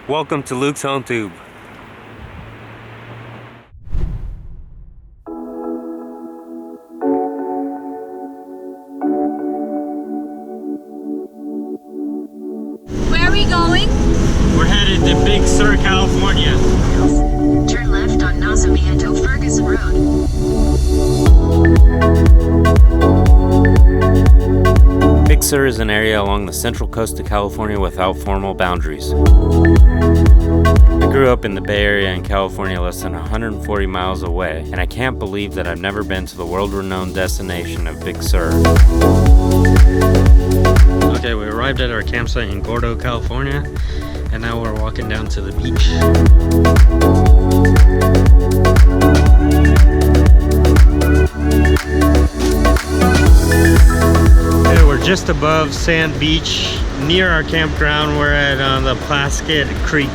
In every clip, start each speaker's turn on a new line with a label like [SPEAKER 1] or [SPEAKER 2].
[SPEAKER 1] Welcome to Luke's HomeTube.
[SPEAKER 2] Where are we going?
[SPEAKER 1] We're headed to Big Sur, California.
[SPEAKER 2] Turn left on Nacimiento Ferguson Road.
[SPEAKER 1] Big Sur is an area along the central coast of California without formal boundaries. I grew up in the Bay Area in California, less than 140 miles away, and I can't believe that I've never been to the world-renowned destination of Big Sur. Okay, we arrived at our campsite in Gordo, California, and now we're walking down to the beach. Okay, we're just above Sand Beach, near our campground. We're at the Plaskett Creek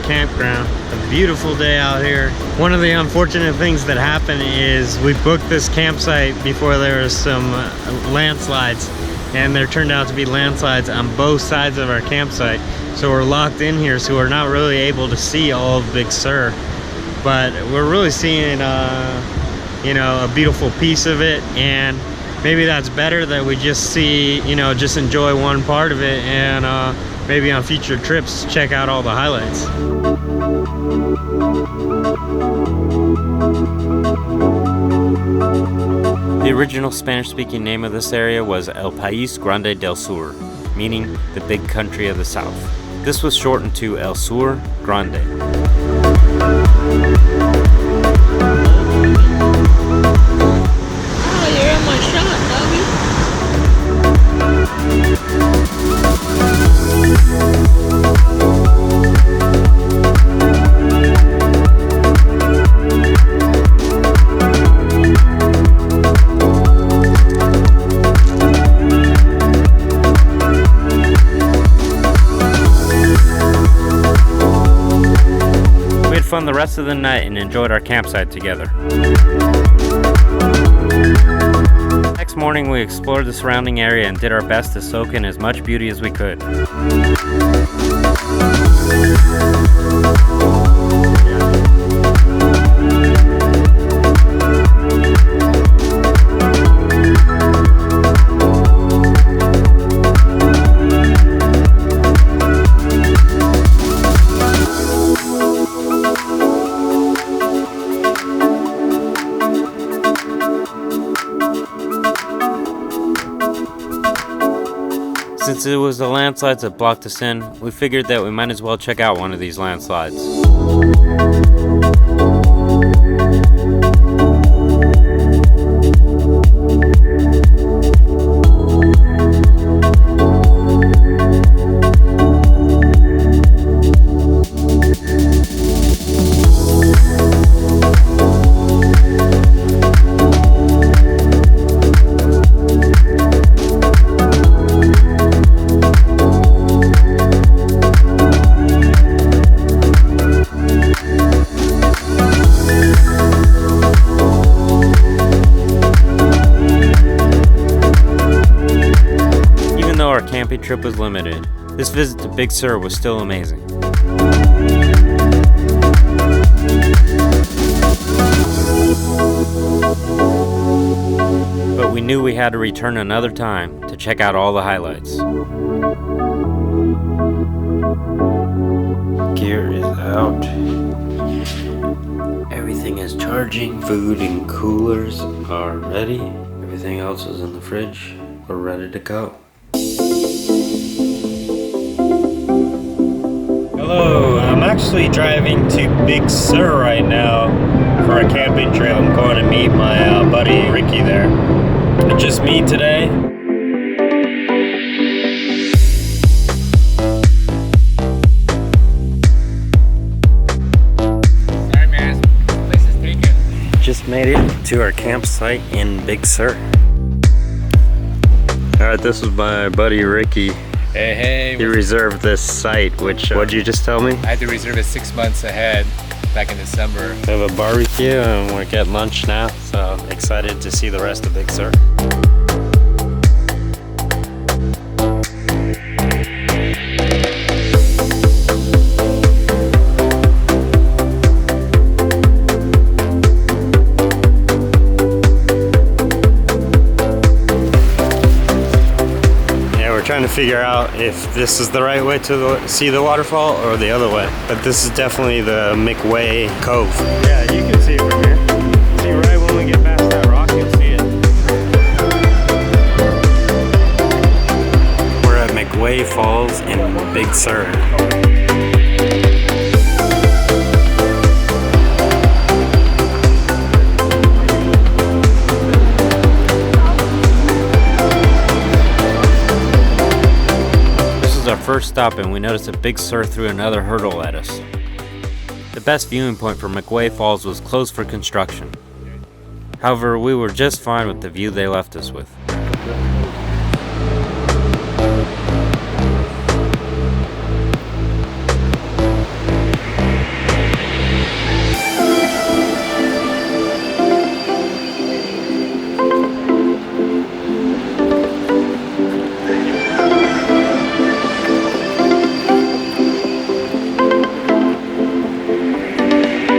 [SPEAKER 1] campground. A beautiful day out here. One of the unfortunate things that happened is we booked this campsite before there was some landslides, and there turned out to be landslides on both sides of our campsite. So we're locked in here, so we're not really able to see all of Big Sur, but we're really seeing you know, a beautiful piece of it, and maybe that's better that we just see, you know, just enjoy one part of it, and maybe on future trips check out all the highlights. The original Spanish-speaking name of this area was El País Grande del Sur, meaning the big country of the south. This was shortened to El Sur Grande.
[SPEAKER 2] Oh, you're in my shot,
[SPEAKER 1] Fun the rest of the night and enjoyed our campsite together. Next morning we explored the surrounding area and did our best to soak in as much beauty as we could. Since it was the landslides that blocked us in, we figured that we might as well check out one of these landslides. Our camping trip was limited, this visit to Big Sur was still amazing. But we knew we had to return another time to check out all the highlights. Gear is out. Everything is charging. Food and coolers are ready. Everything else is in the fridge. We're ready to go. Hello, I'm actually driving to Big Sur right now for a camping trip. I'm going to meet my buddy Ricky there. It's just me today.
[SPEAKER 3] Alright man, place is taken.
[SPEAKER 1] Just made it to our campsite in Big Sur. Alright, this is my buddy Ricky.
[SPEAKER 3] Hey.
[SPEAKER 1] He reserved this site, which, what'd you just tell me?
[SPEAKER 3] I had to reserve it 6 months ahead, back in December.
[SPEAKER 1] We have a barbecue and we're getting lunch now, so excited to see the rest of Big Sur. trying to figure out if this is the right way to see the waterfall or the other way. But this is definitely the McWay Cove. Yeah, you can see it from here. See, right when we get past that rock, you'll see it. We're at McWay Falls in Big Sur. Our first stop, and we noticed that Big Sur threw another hurdle at us. The best viewing point for McWay Falls was closed for construction. However, we were just fine with the view they left us with.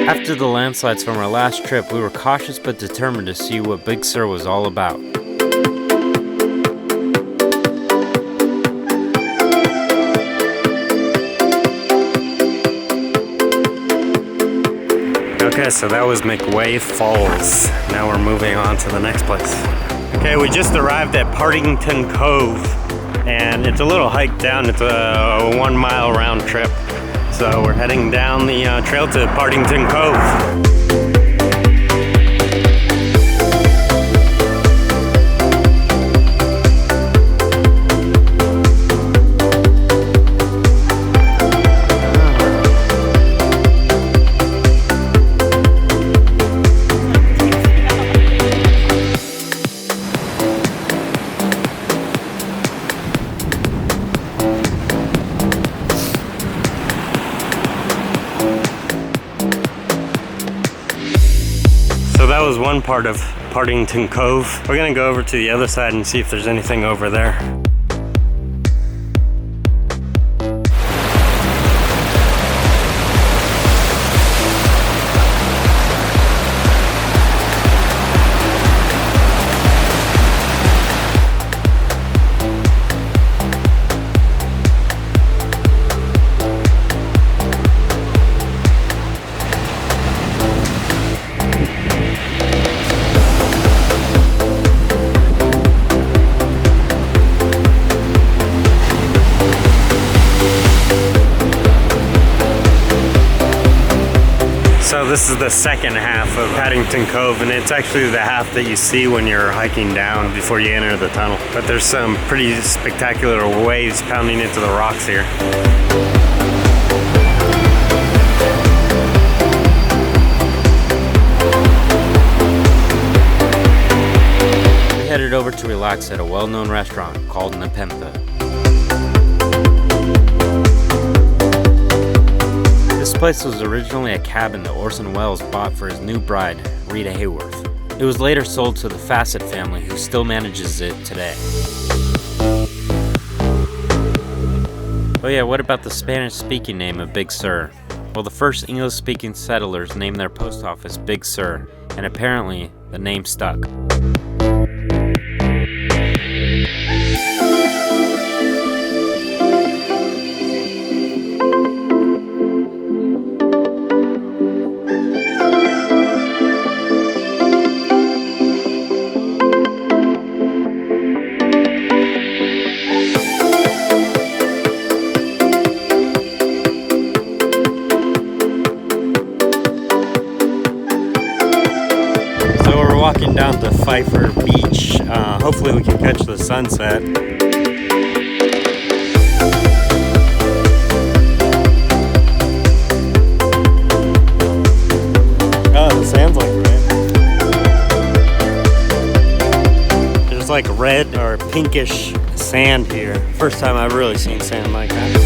[SPEAKER 1] After the landslides from our last trip, we were cautious but determined to see what Big Sur was all about. Okay, so that was McWay Falls. Now we're moving on to the next place. Okay, we just arrived at Partington Cove, and it's a little hike down. It's a 1 mile round trip. So we're heading down the trail to Partington Cove. That was one part of Partington Cove. We're gonna go over to the other side and see if there's anything over there. So this is the second half of Partington Cove, and it's actually the half that you see when you're hiking down before you enter the tunnel. But there's some pretty spectacular waves pounding into the rocks here. We headed over to relax at a well-known restaurant called Nepenthe. This place was originally a cabin that Orson Welles bought for his new bride, Rita Hayworth. It was later sold to the Fassett family, who still manages it today. Oh yeah, what about the Spanish-speaking name of Big Sur? Well, the first English-speaking settlers named their post office Big Sur, and apparently the name stuck. Walking down to Pfeiffer Beach. Hopefully we can catch the sunset. Oh, the sand's like red. There's like red or pinkish sand here. First time I've really seen sand like that.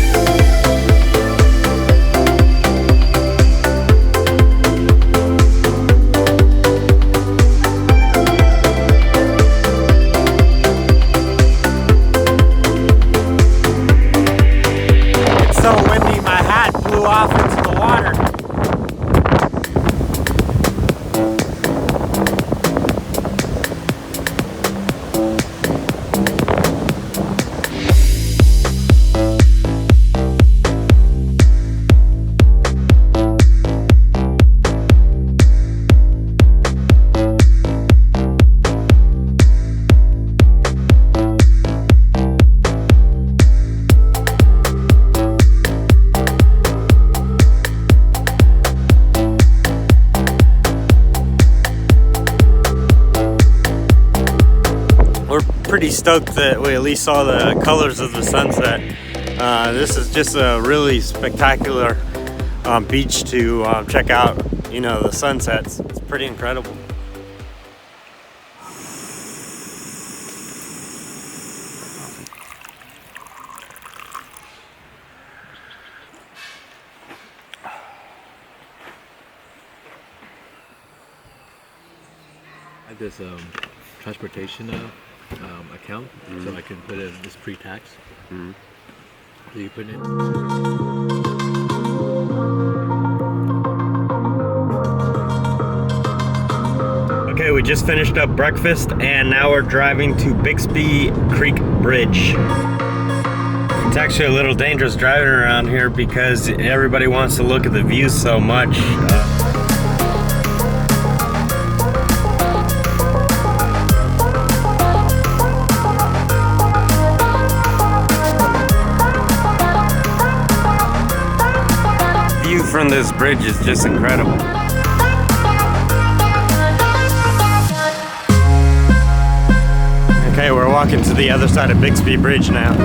[SPEAKER 1] pretty stoked that we at least saw the colors of the sunset. This is just a really spectacular beach to check out, you know, the sunsets. It's pretty incredible.
[SPEAKER 4] I have this transportation account, so I can put in this pre-tax. So you put it in.
[SPEAKER 1] Okay, we just finished up breakfast and now we're driving to Bixby Creek Bridge. It's actually a little dangerous driving around here because everybody wants to look at the views so much. View from this bridge is just incredible. Okay, we're walking to the other side of Bixby Bridge now.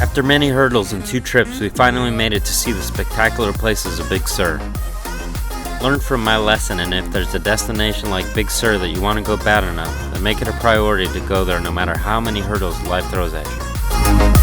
[SPEAKER 1] After many hurdles and 2 trips, we finally made it to see the spectacular places of Big Sur. Learn from my lesson, and if there's a destination like Big Sur that you want to go bad enough, then make it a priority to go there no matter how many hurdles life throws at you.